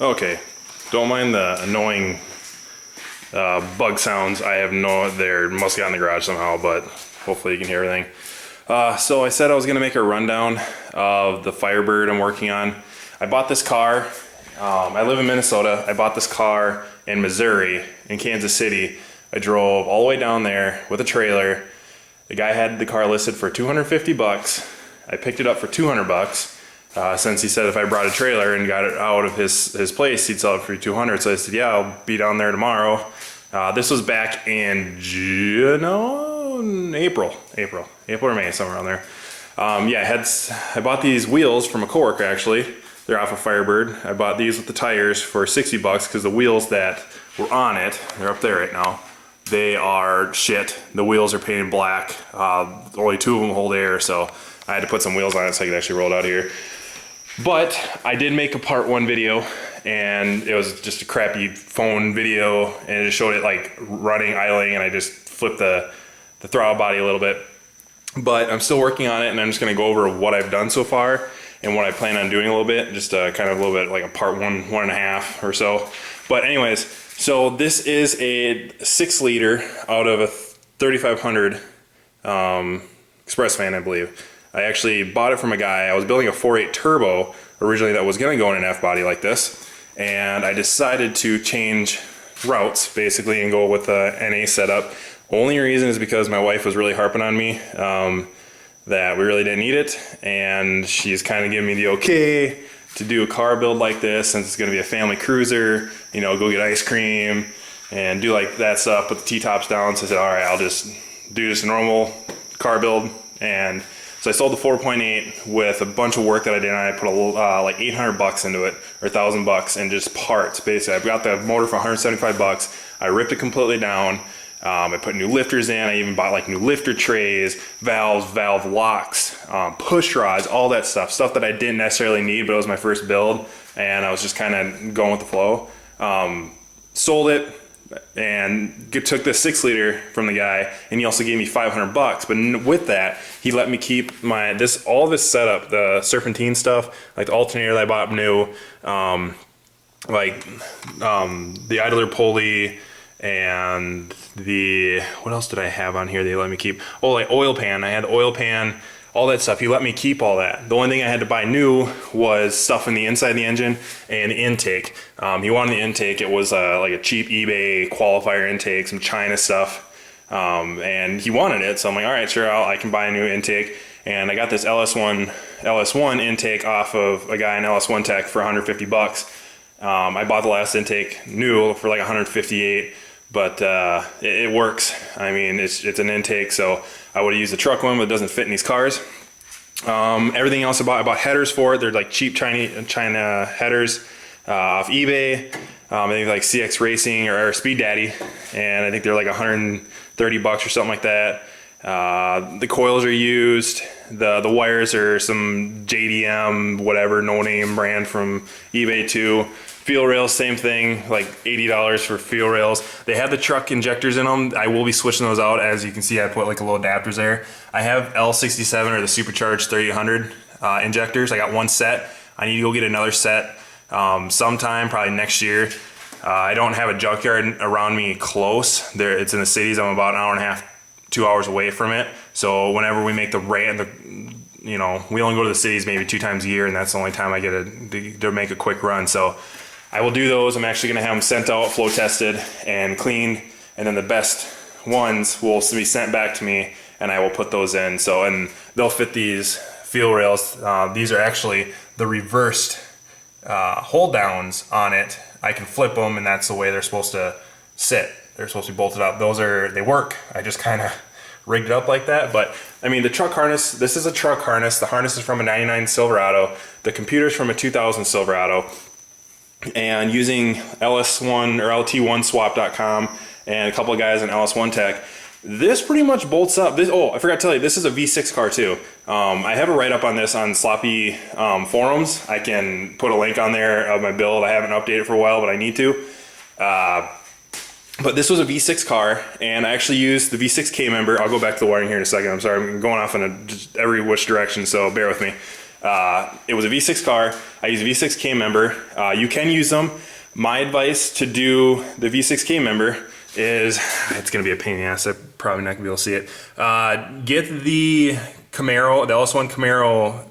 Okay, don't mind the annoying bug sounds. I have no, they're must get in the garage somehow, but hopefully you can hear everything. So I said I was gonna make a rundown of the Firebird I'm working on. I bought this car, I live in Minnesota. I bought this car in Missouri, in Kansas City. I drove all the way down there with a trailer. The guy had the car listed for 250 bucks. I picked it up for 200 bucks. Since he said if I brought a trailer and got it out of his place, he'd sell it for 200. So I said, yeah, I'll be down there tomorrow. This was back in April or May, somewhere around there. Yeah, I bought these wheels from a coworker actually. They're off of Firebird. I bought these with the tires for 60 bucks because the wheels that were on it, they're up there right now, they are shit. The wheels are painted black. Only 2 of them hold air, so I had to put some wheels on it so I could actually roll it out of here. But I did make a part 1 video, and it was just a crappy phone video, and it just showed it like running, idling, and I just flipped the throttle body a little bit. But I'm still working on it, and I'm just gonna go over what I've done so far and what I plan on doing a little bit, just kind of a little bit like a part 1.5 or so. But anyways, so this is a 6-liter out of a 3500 Express van, I believe. I actually bought it from a guy. I was building a 4.8 turbo originally that was going to go in an F-body like this, and I decided to change routes basically and go with the NA setup. Only reason is because my wife was really harping on me that we really didn't need it, and she's kind of giving me the okay to do a car build like this since it's going to be a family cruiser, you know, go get ice cream and do like that stuff, put the T-tops down. So I said, all right, I'll just do just a normal car build. And so I sold the 4.8 with a bunch of work that I did. I put like 800 bucks into it, or 1,000 bucks in just parts. Basically, I've got the motor for 175 bucks. I ripped it completely down. I put new lifters in. I even bought like new lifter trays, valves, valve locks, push rods, all that stuff that I didn't necessarily need, but it was my first build, and I was just kind of going with the flow. Sold it and took this 6-liter from the guy, and he also gave me 500 bucks. But with that, he let me keep all this setup, the serpentine stuff, like the alternator that I bought new, the idler pulley, and what else did I have on here they let me keep? Oh, like oil pan. I had the oil pan, all that stuff. He let me keep all that. The only thing I had to buy new was stuff in the inside of the engine and the intake. He wanted the intake. It was like a cheap eBay qualifier intake, some China stuff, and he wanted it. So I'm like, all right, sure, I can buy a new intake. And I got this LS1 intake off of a guy in LS1 Tech for 150 bucks. I bought the last intake new for like 158, but it works. I mean, it's an intake, so I would have used the truck one, but it doesn't fit in these cars. Everything else I bought headers for it. They're like cheap China headers off eBay. I think like CX Racing or Speed Daddy, and I think they're like 130 bucks or something like that. The coils are used. The wires are some JDM, whatever, no name brand from eBay too. Fuel rails, same thing, like $80 for fuel rails. They have the truck injectors in them. I will be switching those out. As you can see, I put like a little adapters there. I have L67 or the supercharged 3800 injectors. I got one set. I need to go get another set sometime, probably next year. I don't have a junkyard around me close. It's in the cities. I'm about an hour and a half, 2 hours away from it. So whenever we make we only go to the cities maybe 2 times a year, and that's the only time I get to make a quick run. So I will do those. I'm actually going to have them sent out, flow tested, and cleaned, and then the best ones will be sent back to me, and I will put those in. So, and they'll fit these fuel rails. These are actually the reversed hold downs on it. I can flip them, and that's the way they're supposed to sit. They're supposed to be bolted up. They work. I just kind of rigged it up like that. But I mean, the truck harness, this is a truck harness. The harness is from a 99 Silverado. The computer's from a 2000 Silverado. And using LS1 or LT1swap.com and a couple of guys in LS1 Tech, this pretty much bolts up. Oh, I forgot to tell you, this is a V6 car too. I have a write-up on this on Sloppy forums. I can put a link on there of my build. I haven't updated it for a while, but I need to. But this was a V6 car, and I actually used the V6 K member. I'll go back to the wiring here in a second. I'm sorry, I'm going off in just every which direction, so bear with me. It was a V6 car. I use a V6 K member. You can use them. My advice to do the V6 K member is, it's gonna be a pain in the ass, I'm probably not gonna be able to see it. Get the Camaro, the LS1 Camaro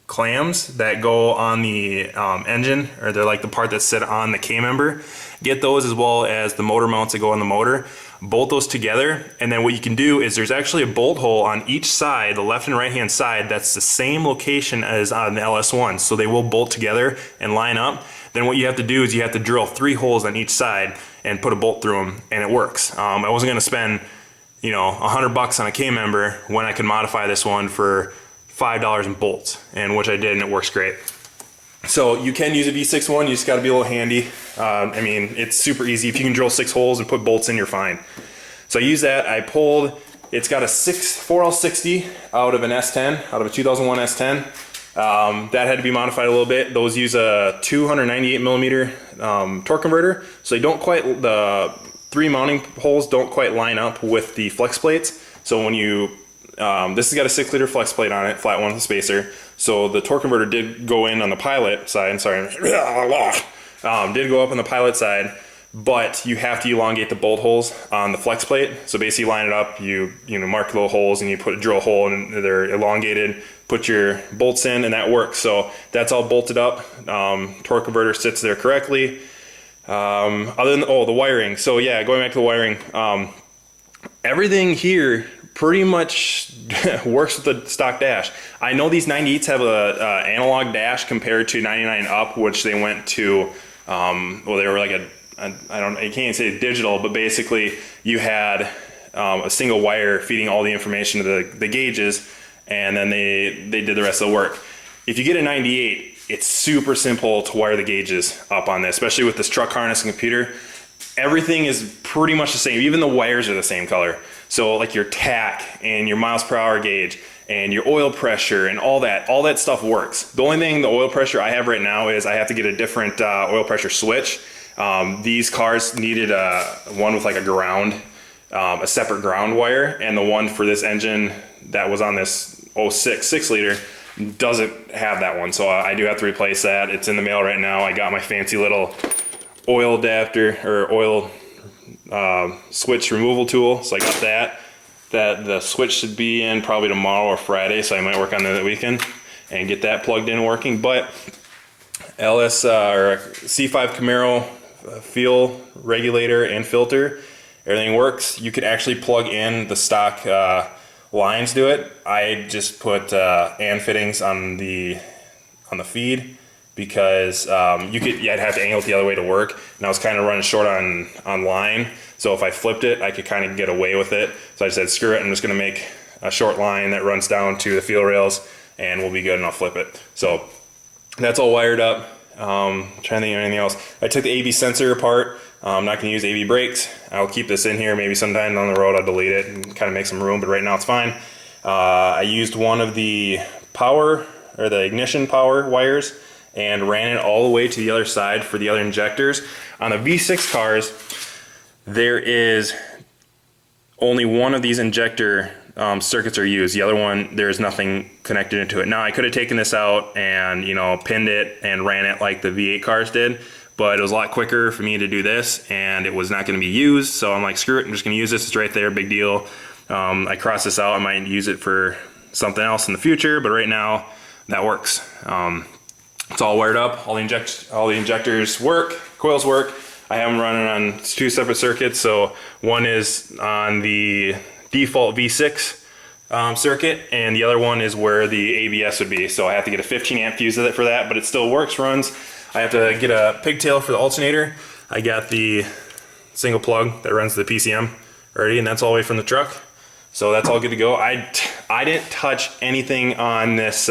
clams that go on the engine, or they're like the part that's sit on the K member. Get those, as well as the motor mounts that go on the motor. Bolt those together, and then what you can do is there's actually a bolt hole on each side, the left and right hand side, that's the same location as on the LS1, so they will bolt together and line up. Then what you have to do is you have to drill 3 holes on each side and put a bolt through them, and it works. I wasn't gonna spend, you know, $100 on a K member when I could modify this one for $5 in bolts, and which I did, and it works great. So you can use a V6 one, you just gotta be a little handy. I mean, it's super easy. If you can drill 6 holes and put bolts in, you're fine. So I use that. I pulled, it's got a 4L60 out of an S10, out of a 2001 S10. That had to be modified a little bit. Those use a 298 millimeter torque converter, so they don't quite, the 3 mounting holes don't quite line up with the flex plates. So when you, this has got a 6-liter flex plate on it, flat one with a spacer. So the torque converter did go in on the pilot side, sorry, did go up on the pilot side, but you have to elongate the bolt holes on the flex plate. So basically you line it up, you know, mark little holes, and you drill a hole, and they're elongated, put your bolts in, and that works. So that's all bolted up. Torque converter sits there correctly. Other than, the wiring. So yeah, going back to the wiring, everything here pretty much works with the stock dash. I know these 98s have a analog dash compared to 99 up, which they went to, well, they were like I can't even say digital, but basically you had a single wire feeding all the information to the gauges, and then they did the rest of the work. If you get a 98, it's super simple to wire the gauges up on this, especially with this truck harness and computer. Everything is pretty much the same. Even the wires are the same color. So like your tach and your miles per hour gauge and your oil pressure and all that stuff works. The only thing, the oil pressure I have right now is I have to get a different oil pressure switch. These cars needed one with like a ground, a separate ground wire, and the one for this engine that was on this 06 6-liter doesn't have that one. So I do have to replace that. It's in the mail right now. I got my fancy little oil adapter, or oil switch removal tool, so I got that. The switch should be in probably tomorrow or Friday, so I might work on that weekend and get that plugged in and working. But or C5 Camaro fuel regulator and filter, everything works. You could actually plug in the stock lines to it. I just put and fittings on the feed, because I'd have to angle it the other way to work, and I was kind of running short on line. So if I flipped it, I could kind of get away with it. So I said, screw it, I'm just gonna make a short line that runs down to the fuel rails, and we'll be good, and I'll flip it. So that's all wired up. Trying to think of anything else. I took the AV sensor apart. I'm not gonna use AV brakes. I'll keep this in here. Maybe sometime down the road I'll delete it and kind of make some room, but right now it's fine. I used one of the power, or the ignition power wires, and ran it all the way to the other side for the other injectors. On the V6 cars, there is only one of these injector circuits are used. The other one, there's nothing connected into it. Now, I could have taken this out and, you know, pinned it and ran it like the V8 cars did, but it was a lot quicker for me to do this, and it was not going to be used. So I'm like, screw it, I'm just going to use this. It's right there, big deal. I crossed this out. I might use it for something else in the future, but right now that works. It's all wired up. All the injectors work. Coils work. I have them running on 2 separate circuits. So one is on the default V6 circuit, and the other one is where the ABS would be. So I have to get a 15 amp fuse for that, but it still works, runs. I have to get a pigtail for the alternator. I got the single plug that runs the PCM already, and that's all the way from the truck. So that's all good to go. I didn't touch anything on this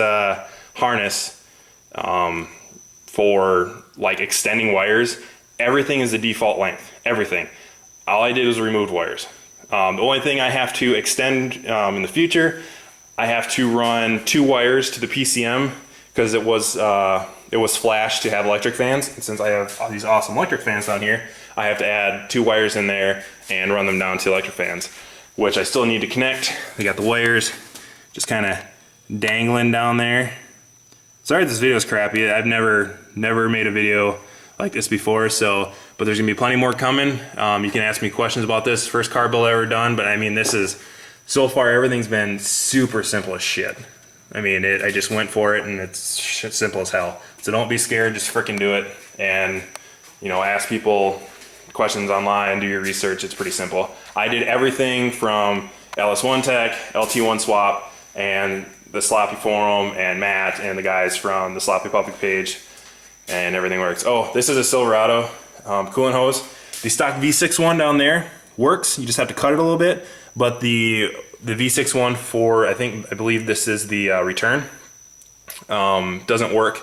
harness for like extending wires. Everything is the default length, everything. All I did was remove wires. The only thing I have to extend in the future, I have to run 2 wires to the PCM, because it was flashed to have electric fans. And since I have all these awesome electric fans down here, I have to add 2 wires in there and run them down to electric fans, which I still need to connect. We got the wires just kind of dangling down there. Sorry if this video is crappy. I've never made a video like this before, so, but there's gonna be plenty more coming. You can ask me questions about this. First car build ever done, but I mean, this is, so far everything's been super simple as shit. I mean, I just went for it and it's simple as hell. So don't be scared, just freaking do it. And, you know, ask people questions online, do your research, it's pretty simple. I did everything from LS1 Tech, LT1 Swap, and the Sloppy Forum, and Matt, and the guys from the Sloppy Public page, and everything works. Oh, this is a Silverado coolant hose. The stock V6 one down there works, you just have to cut it a little bit, but the V6 one for, I believe this is the return, doesn't work.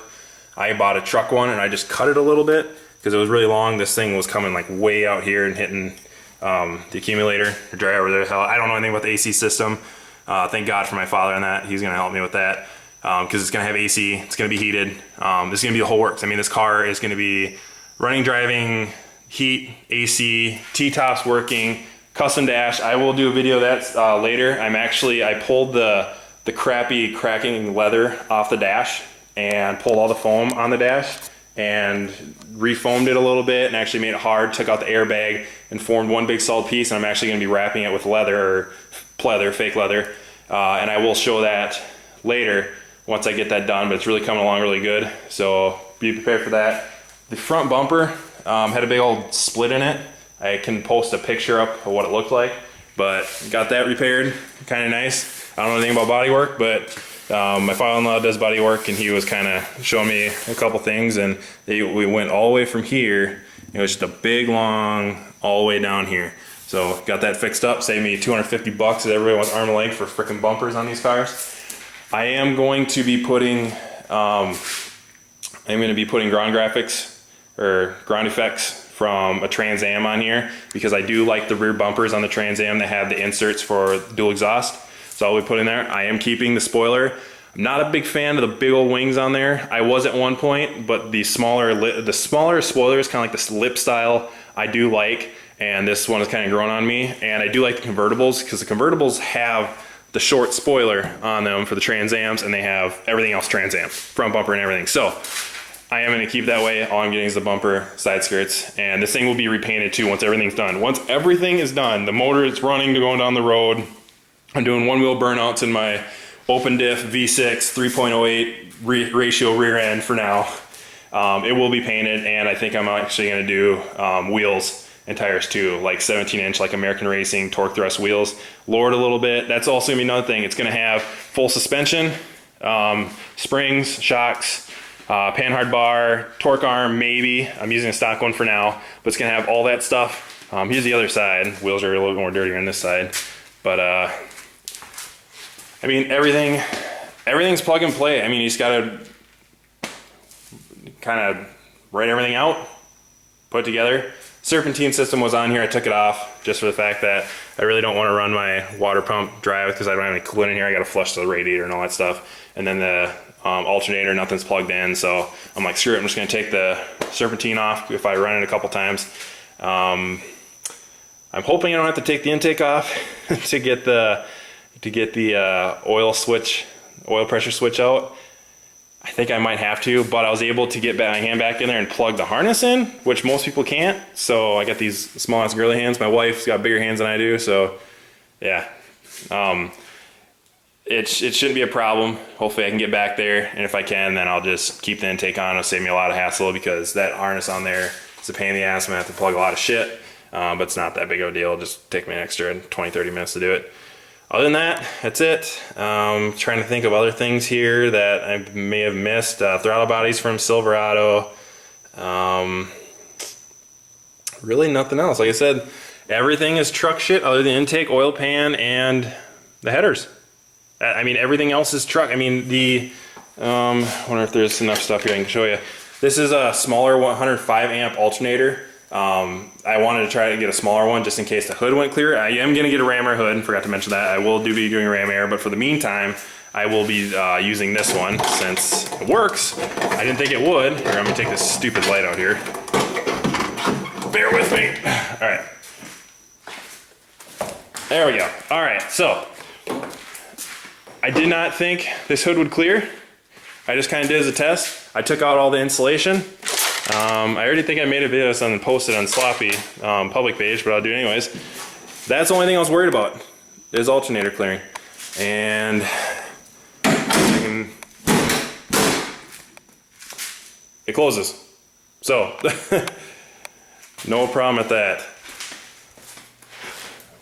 I bought a truck one and I just cut it a little bit because it was really long. This thing was coming like way out here and hitting the accumulator, or dryer, whatever the hell. I don't know anything about the AC system. Thank God for my father on that. He's gonna help me with that because it's gonna have AC, it's gonna be heated. This is gonna be the whole works. I mean, this car is gonna be running, driving, heat, AC, T-tops working, custom dash. I will do a video of that later. I pulled the crappy cracking leather off the dash and pulled all the foam on the dash and refoamed it a little bit and actually made it hard, took out the airbag and formed one big solid piece, and I'm actually gonna be wrapping it with leather, or pleather, fake leather, and I will show that later once I get that done, but it's really coming along really good, so be prepared for that. The front bumper had a big old split in it. I can post a picture up of what it looked like, but got that repaired, kind of nice. I don't know anything about body work, but my father-in-law does body work, and he was kind of showing me a couple things, and we went all the way from here. It was just a big long all the way down here. So got that fixed up, saved me 250 bucks as everybody wants arm and leg for freaking bumpers on these cars. I am going to be putting ground graphics or ground effects from a Trans Am on here, because I do like the rear bumpers on the Trans Am that have the inserts for dual exhaust. So I'll be putting there. I am keeping the spoiler. I'm not a big fan of the big old wings on there. I was at one point, but the smaller spoilers, kind of like this lip style, I do like, and this one is kind of grown on me. And I do like the convertibles, because the convertibles have the short spoiler on them for the Trans Ams, and they have everything else Trans Am, front bumper and everything. So I am going to keep that way. All I'm getting is the bumper, side skirts, and this thing will be repainted too once everything's done. Once everything is done, the motor is running to going down the road. I'm doing one wheel burnouts in my open diff V6 3.08 ratio rear end for now. It will be painted, and I think I'm actually going to do wheels and tires too, like 17-inch, like American Racing torque thrust wheels. Lower it a little bit. That's also going to be another thing. It's going to have full suspension, springs, shocks, panhard bar, torque arm, maybe. I'm using a stock one for now, but it's going to have all that stuff. Here's the other side. Wheels are a little bit more dirtier on this side, but I mean, everything's plug and play. I mean, you just gotta kind of write everything out, put it together. Serpentine system was on here. I took it off just for the fact that I really don't want to run my water pump dry because I don't have any coolant in here. I got to flush the radiator and all that stuff. And then the alternator, nothing's plugged in. So I'm like, screw it. I'm just going to take the serpentine off if I run it a couple times. I'm hoping I don't have to take the intake off to get the oil pressure switch out. I think I might have to, but I was able to get my hand back in there and plug the harness in, which most people can't. So I got these small ass girly hands. My wife's got bigger hands than I do, so yeah. It shouldn't be a problem. Hopefully I can get back there, and if I can, then I'll just keep the intake on. It'll save me a lot of hassle because that harness on there is a pain in the ass. I'm gonna have to plug a lot of shit, but it's not that big of a deal. It'll just take me an extra 20-30 minutes to do it. Other than that, that's it. Trying to think of other things here that I may have missed. Throttle bodies from Silverado. Really nothing else. Like I said, everything is truck shit other than intake, oil pan, and the headers. I mean, everything else is truck. I mean, I wonder if there's enough stuff here I can show you. This is a smaller 105 amp alternator. I wanted to try to get a smaller one just in case the hood went clear. I am going to get a ram air hood, and forgot to mention that. I will be doing a ram air, but for the meantime, I will be using this one since it works. I didn't think it would. Here, I'm going to take this stupid light out here. Bear with me. All right. There we go. All right, so I did not think this hood would clear. I just kind of did as a test. I took out all the insulation. I already think I made a video and posted on Sloppy public page, but I'll do it anyways. That's the only thing I was worried about, is alternator clearing. And it closes. So, no problem with that.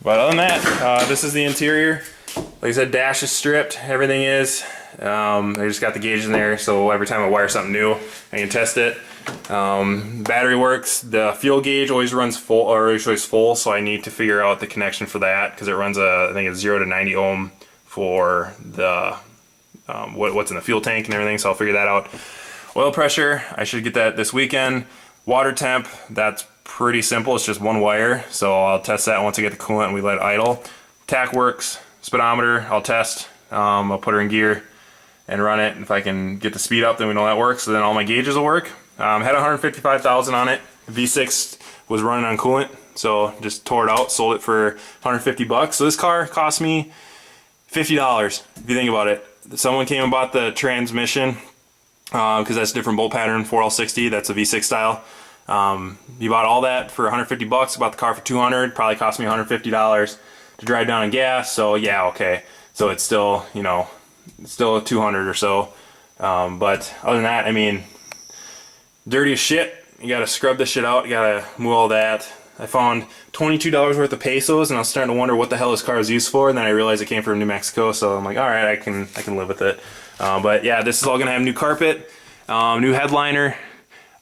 But other than that, this is the interior. Like I said, dash is stripped, everything is. I just got the gauge in there, so every time I wire something new, I can test it. Battery works. The fuel gauge always runs full, or always full, so I need to figure out the connection for that, because it runs I think it's 0 to 90 ohm for the what's in the fuel tank and everything, so I'll figure that out. Oil pressure, I should get that this weekend. Water temp, that's pretty simple, it's just one wire, so I'll test that once I get the coolant and we let it idle. Tach works. Speedometer, I'll test. I'll put her in gear and run it. If I can get the speed up, then we know that works. So then all my gauges will work. Had 155,000 on it. V6 was running on coolant, so just tore it out, sold it for 150 bucks. So this car cost me $50 if you think about it. Someone came and bought the transmission because that's a different bolt pattern, 4L60. That's a V6 style. You bought all that for 150 bucks. Bought the car for 200. Probably cost me $150 to drive down in gas. So yeah, okay. So it's still, you know, it's still 200 or so. But other than that, I mean, dirty as shit. You gotta scrub this shit out. You gotta move all that. I found $22 worth of pesos, and I was starting to wonder what the hell this car was used for. And then I realized it came from New Mexico, so I'm like, all right, I can live with it. But yeah, this is all gonna have new carpet, new headliner.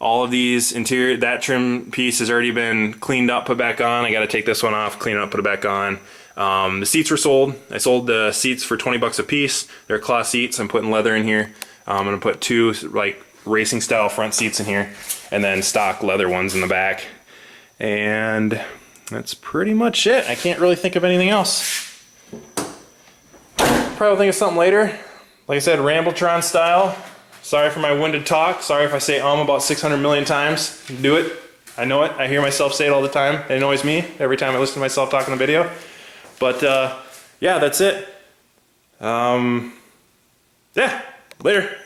All of these interior, that trim piece has already been cleaned up, put back on. I gotta take this one off, clean it up, put it back on. The seats were sold. I sold the seats for 20 bucks a piece. They're cloth seats. I'm putting leather in here. I'm gonna put two like racing style front seats in here, and then stock leather ones in the back. And that's pretty much it. I can't really think of anything else. Probably think of something later. Like I said, Rambletron style. Sorry for my winded talk. Sorry if I say about 600 million times. Do it. I know it. I hear myself say it all the time. It annoys me every time I listen to myself talk in a video. But yeah, that's it. Yeah, later.